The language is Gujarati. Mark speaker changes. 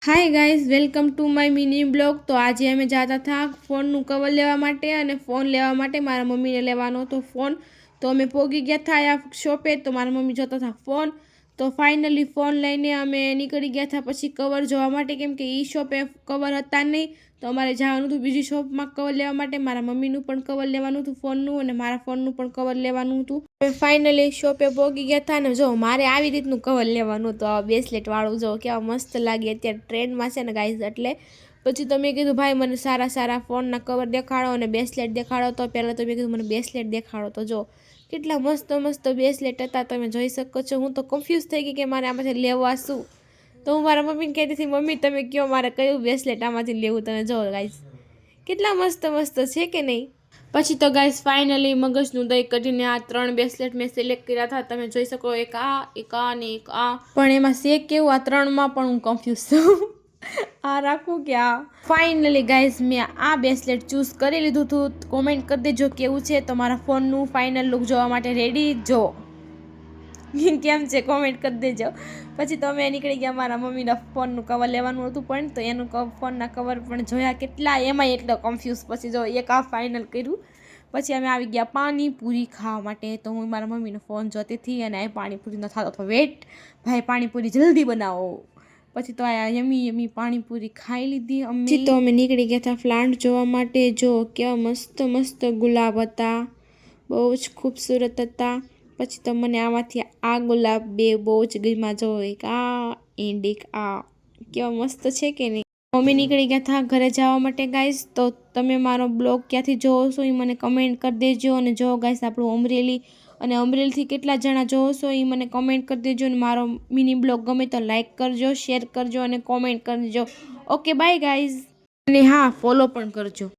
Speaker 1: Hi guys, welcome to my mini blog. तो आज અમે જતા હતા ફોનનું કવર લેવા માટે અને ફોન લેવા માટે મારા મમ્મીને લેવાનો હતો ફોન। તો અમે પોગી ગયા હતા આ શોપે। તો મારા મમ્મી જોતા હતા ફોન। તો ફાઇનલી ફોન લઈને અમે નીકળી ગયા હતા પછી કવર જોવા માટે, કેમ કે ઈ શોપે કવર હતા નહીં। તો અમારે જવાનું હતું બીજી શોપમાં કવર લેવા માટે। મારા મમ્મીનું પણ કવર લેવાનું હતું ફોનનું અને મારા ફોનનું પણ કવર લેવાનું હતું। ફાઇનલી શોપે પોગી ગયા હતા ને જો મારે આવી રીતનું કવર લેવાનું હતું, આ બ્રેસલેટ વાળું। જો કેવા મસ્ત લાગે, અત્યારે ટ્રેન્ડમાં છે ને ગાઈઝ। એટલે પછી તો મેં કીધું ભાઈ મને સારા સારા ફોનના કવર દેખાડો અને બ્રેસલેટ દેખાડો। તો પહેલાં તો મેં કીધું મને બ્રેસલેટ દેખાડો। તો જો કેટલા મસ્ત મસ્ત બ્રેસલેટ હતા, તમે જોઈ શકો છો। હું તો કન્ફ્યુઝ થઈ ગઈ કે મારે આમાંથી લેવા શું। તો હું મારા મમ્મીને કહેતી હતી, મમ્મી તમે કહો મારે કયું બ્રેસલેટ આમાંથી લેવું। તમે જો ગાઈઝ કેટલા મસ્ત મસ્ત છે કે નહીં। પછી તો ગાઈઝ ફાઇનલી મગજનું દહીં કાઢીને આ 3 બ્રેસલેટ મેં સિલેક્ટ કર્યા હતા। તમે જોઈ શકો, એક આ અને એક આ। પણ એમાં છે કેવું, આ 3માં પણ હું કન્ફ્યુઝ છું આ રાખું કે આ। ફાઇનલી ગાઈઝ મેં આ બ્રેસલેટ ચૂઝ કરી લીધું હતું। કોમેન્ટ કરી દેજો કેવું છે। તો મારા ફોનનું ફાઇનલ લુક જોવા માટે રેડી જો કેમ છે કોમેન્ટ કરી દેજો। પછી તો અમે નીકળી ગયા મારા મમ્મીના ફોનનું કવર લેવાનું હતું, પણ તો એનું ફોનના કવર પણ જોયા કેટલા, એમાંય એટલો કન્ફ્યુઝ। પછી જો એક આ ફાઇનલ કર્યું। પછી અમે આવી ગયા પાણીપુરી ખાવા માટે। તો હું મારા મમ્મીનો ફોન જોતી હતી અને આ પાણીપુરીનો થતો હતો વેટ, ભાઈ પાણીપુરી જલ્દી બનાવો। પછી તો આ યમી પાણીપુરી ખાઈ લીધી અમે। પછી તો અમે નીકળી ગયા હતા પ્લાન્ટ જોવા માટે। જો કેવા મસ્ત મસ્ત ગુલાબ હતા, બહુ જ ખૂબસૂરત હતા। પછી તો મને આમાંથી આ ગુલાબ બે બહુ જ ગમ્યા। જો એક આ એન્ડ એક આ, કેવા મસ્ત છે કે નહીં। મમ્મી નીકળી ગયા હતા ઘરે જવા માટે ગાઈસ। તો તમે મારો બ્લોગ ક્યાંથી જોવો છો એ મને કમેન્ટ કરી દેજો। અને જો ગાઈસ આપણું અમરેલી અને અમરેલીથી કેટલા જણા જોવો છો એ મને કમેન્ટ કરી દેજો। અને મારો મિની બ્લોગ ગમે તો લાઈક કરજો, શેર કરજો અને કોમેન્ટ કરજો। ઓકે બાય ગાઈઝ, અને હા ફોલો પણ કરજો।